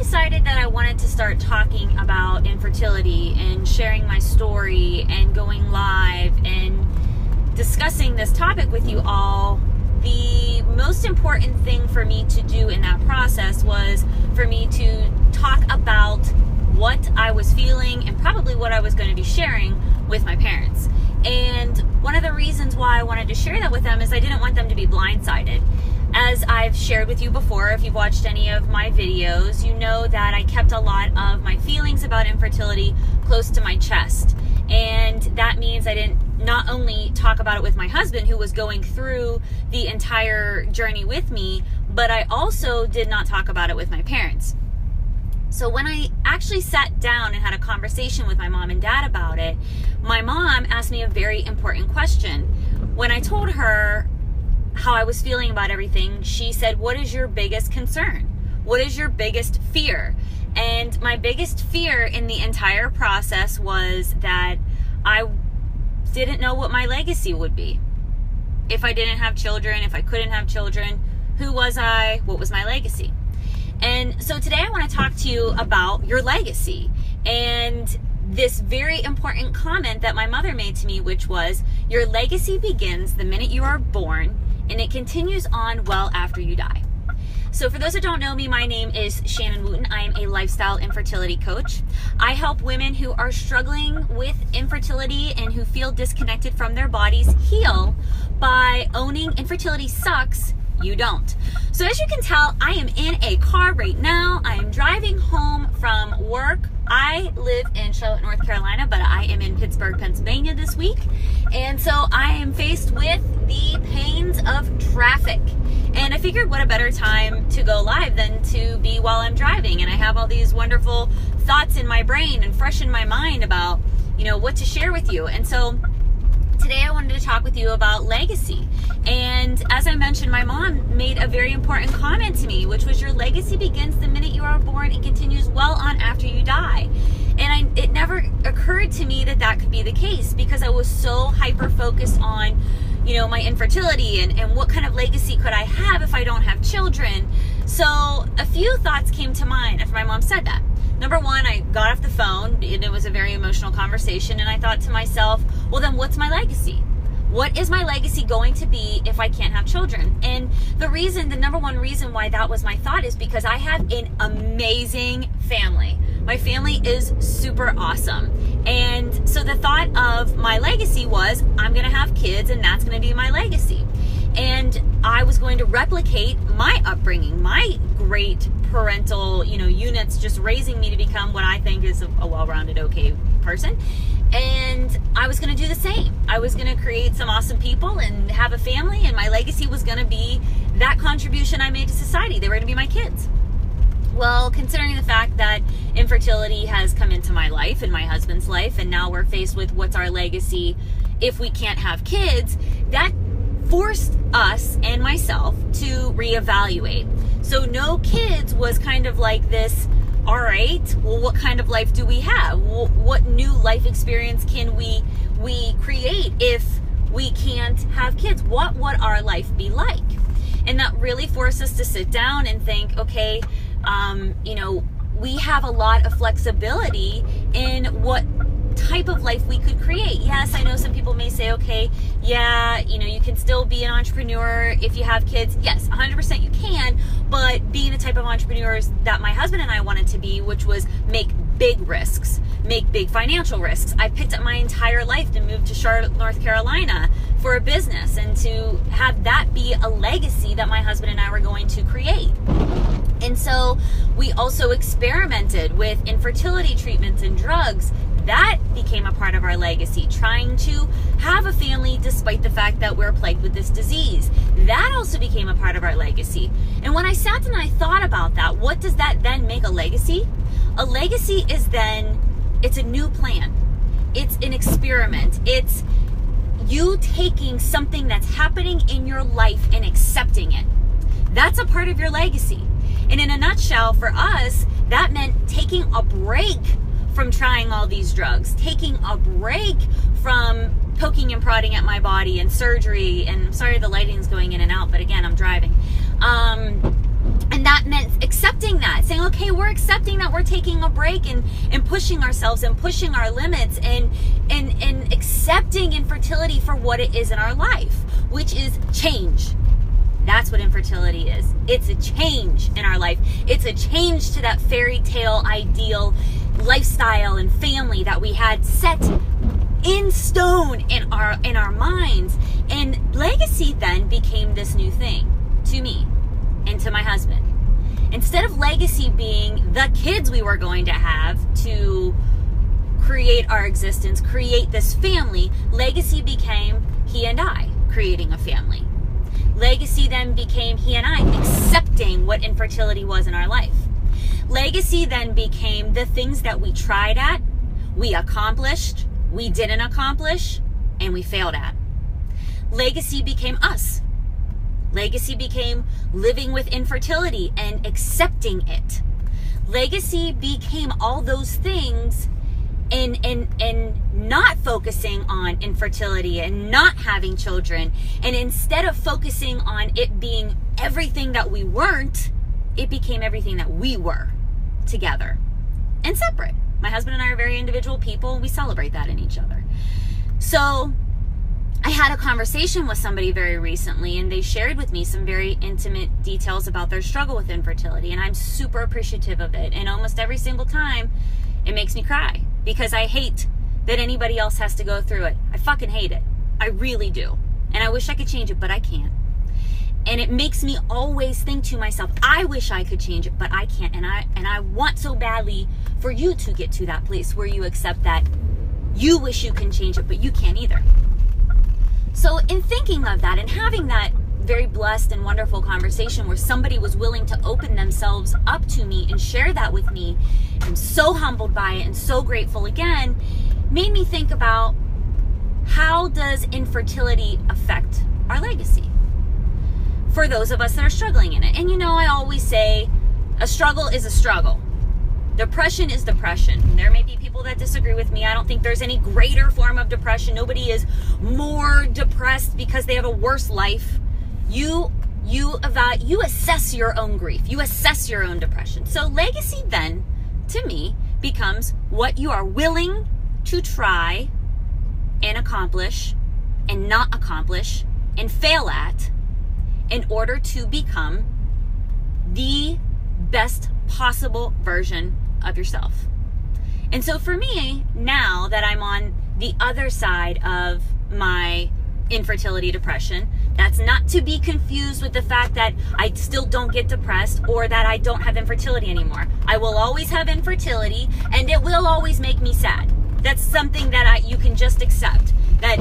decided that I wanted to start talking about infertility and sharing my story and going live and discussing this topic with you all, the most important thing for me to do in that process was for me to talk about what I was feeling and probably what I was going to be sharing with my parents. And one of the reasons why I wanted to share that with them is I didn't want them to be blindsided. As I've shared with you before, if you've watched any of my videos, you know that I kept a lot of my feelings about infertility close to my chest. And that means I didn't not only talk about it with my husband, who was going through the entire journey with me, but I also did not talk about it with my parents. So when I actually sat down and had a conversation with my mom and dad about it, my mom asked me a very important question. When I told her how I was feeling about everything, she said, "What is your biggest concern? What is your biggest fear?" And my biggest fear in the entire process was that I didn't know what my legacy would be. If I didn't have children, if I couldn't have children, who was I? What was my legacy? And so today I want to talk to you about your legacy and this very important comment that my mother made to me, which was, your legacy begins the minute you are born and it continues on well after you die. So for those who don't know me, my name is Shannon Wooten. I am a lifestyle infertility coach. I help women who are struggling with infertility and who feel disconnected from their bodies heal by owning infertility sucks, you don't. So as you can tell, I am in a car right now. I am driving home from work. I live in Charlotte, North Carolina, but I am in Pittsburgh, Pennsylvania this week. And so I am faced with the pains of traffic. And I figured what a better time to go live than to be while I'm driving. And I have all these wonderful thoughts in my brain and fresh in my mind about, what to share with you. And so today I wanted to talk with you about legacy. And as I mentioned, my mom made a very important comment to me, which was, your legacy begins the minute you are born and continues well on after you die. And it never occurred to me that could be the case, because I was so hyper-focused on, my infertility and what kind of legacy could I have if I don't have children. So a few thoughts came to mind after my mom said that. Number one, I got off the phone, and it was a very emotional conversation, and I thought to myself, well, then what's my legacy? What is my legacy going to be if I can't have children? And the number one reason why that was my thought is because I have an amazing family. My family is super awesome. And so the thought of my legacy was, I'm going to have kids and that's going to be my legacy. And I was going to replicate my upbringing, my great parental, units just raising me to become what I think is a well-rounded, okay person. And I was going to do the same. I was going to create some awesome people and have a family, and my legacy was going to be that contribution I made to society. They were going to be my kids. Well, considering the fact that infertility has come into my life and my husband's life, and now we're faced with what's our legacy if we can't have kids, that forced us and myself to reevaluate. So no kids was kind of like this, all right, well, what kind of life do we have? What new life experience can we create if we can't have kids? What would our life be like? And that really forced us to sit down and think, okay, we have a lot of flexibility in what type of life we could create. Yes, I know some people may say, okay, yeah, you can still be an entrepreneur if you have kids. Yes, 100% you can, but being the type of entrepreneurs that my husband and I wanted to be, which was make big risks, make big financial risks. I picked up my entire life to move to Charlotte, North Carolina for a business and to have that be a legacy that my husband and I were going to create. And so we also experimented with infertility treatments and drugs. That became a part of our legacy, trying to have a family despite the fact that we're plagued with this disease. That also became a part of our legacy. And when I sat down and I thought about that, what does that then make a legacy? A legacy is it's a new plan. It's an experiment. It's you taking something that's happening in your life and accepting it. That's a part of your legacy. And in a nutshell, for us, that meant taking a break from trying all these drugs, taking a break from poking and prodding at my body and surgery. And I'm sorry the lighting's going in and out, but again, I'm driving. And that meant accepting that, saying, okay, we're accepting we're taking a break and pushing ourselves and pushing our limits and accepting infertility for what it is in our life, which is change. That's what infertility is. It's a change in our life. It's a change to that fairy tale ideal lifestyle and family that we had set in stone in our minds. And legacy then became this new thing to me and to my husband. Instead of legacy being the kids we were going to have to create our existence, create this family, legacy became he and I creating a family. Legacy then became he and I accepting what infertility was in our life. Legacy then became the things that we tried at, we accomplished, we didn't accomplish, and we failed at. Legacy became us. Legacy became living with infertility and accepting it. Legacy became all those things and not focusing on infertility and not having children. And instead of focusing on it being everything that we weren't, it became everything that we were together and separate. My husband and I are very individual people, and we celebrate that in each other. So I had a conversation with somebody very recently, and they shared with me some very intimate details about their struggle with infertility, and I'm super appreciative of it. And almost every single time, it makes me cry because I hate that anybody else has to go through it. I fucking hate it. I really do. And I wish I could change it, but I can't. And it makes me always think to myself, I wish I could change it, but I can't. And I want so badly for you to get to that place where you accept that you wish you can change it, but you can't either. So in thinking of that and having that very blessed and wonderful conversation where somebody was willing to open themselves up to me and share that with me, I'm so humbled by it and so grateful again, made me think about how does infertility affect our legacy for those of us that are struggling in it. And you know, I always say a struggle is a struggle. Depression is depression. There may be people that disagree with me. I don't think there's any greater form of depression. Nobody is more depressed because they have a worse life. You assess your own grief. You assess your own depression. So legacy then, to me, becomes what you are willing to try and accomplish and not accomplish and fail at in order to become the best possible version of yourself. And so for me, now that I'm on the other side of my infertility depression, that's not to be confused with the fact that I still don't get depressed or that I don't have infertility anymore. I will always have infertility and it will always make me sad. That's something that you can just accept.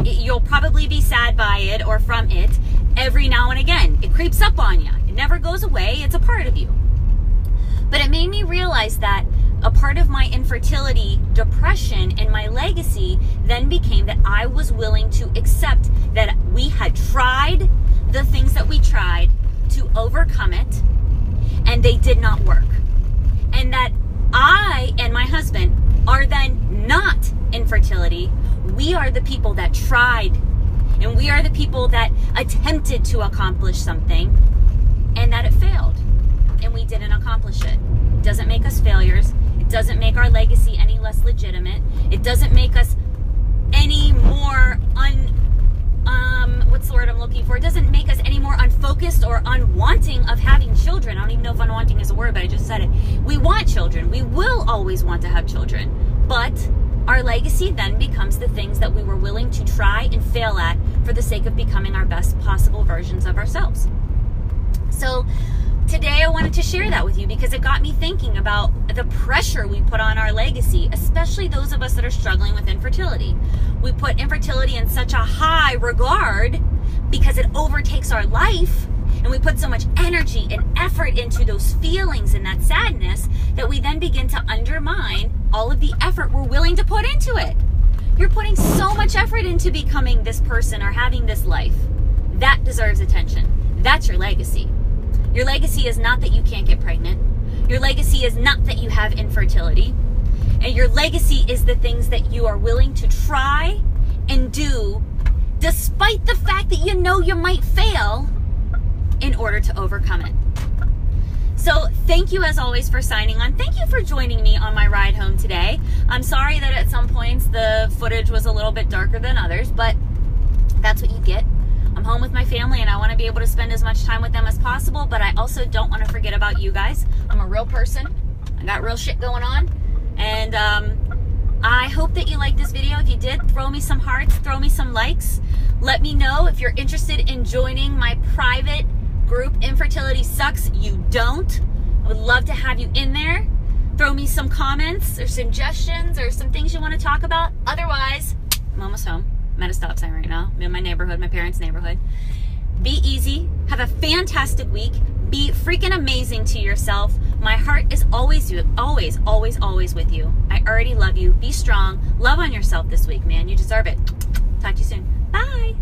You'll probably be sad by it or from it every now and again. It creeps up on you. It never goes away. It's a part of you. But it made me realize that a part of my infertility depression and my legacy then became that I was willing to accept that we had tried the things that we tried to overcome it and they did not work. And that I and my husband are then not infertility. We are the people that tried, and we are the people that attempted to accomplish something and that it failed and we didn't accomplish it. It doesn't make us failures. It doesn't make our legacy any less legitimate. It doesn't make us any more what's the word I'm looking for? It doesn't make us any more unfocused or unwanting of having children. I don't even know if unwanting is a word, but I just said it. We want children. We will always want to have children. But our legacy then becomes the things that we were willing to try and fail at for the sake of becoming our best possible versions of ourselves. So today I wanted to share that with you because it got me thinking about the pressure we put on our legacy, especially those of us that are struggling with infertility. We put infertility in such a high regard because it overtakes our life, and we put so much energy and effort into those feelings and that sadness that we then begin to undermine all of the effort we're willing to put into it. You're putting so much effort into becoming this person or having this life. That deserves attention. That's your legacy. Your legacy is not that you can't get pregnant. Your legacy is not that you have infertility. And your legacy is the things that you are willing to try and do despite the fact that you know you might fail in order to overcome it. So Thank you as always for signing on. Thank you for joining me on my ride home today. I'm sorry that at some points the footage was a little bit darker than others, but that's what you get. I'm home with my family and I want to be able to spend as much time with them as possible, but I also don't want to forget about you guys. I'm a real person. I got real shit going on. And I hope that you liked this video. If you did, throw me some hearts, throw me some likes. Let me know if you're interested in joining my private group, Infertility Sucks, You Don't. I would love to have you in there. Throw me some comments or suggestions or some things you want to talk about. Otherwise, I'm almost home. I'm at a stop sign right now. I'm in my neighborhood, my parents' neighborhood. Be easy. Have a fantastic week. Be freaking amazing to yourself. My heart is always with you. I already love you. Be strong. Love on yourself this week, man. You deserve it. Talk to you soon. Bye.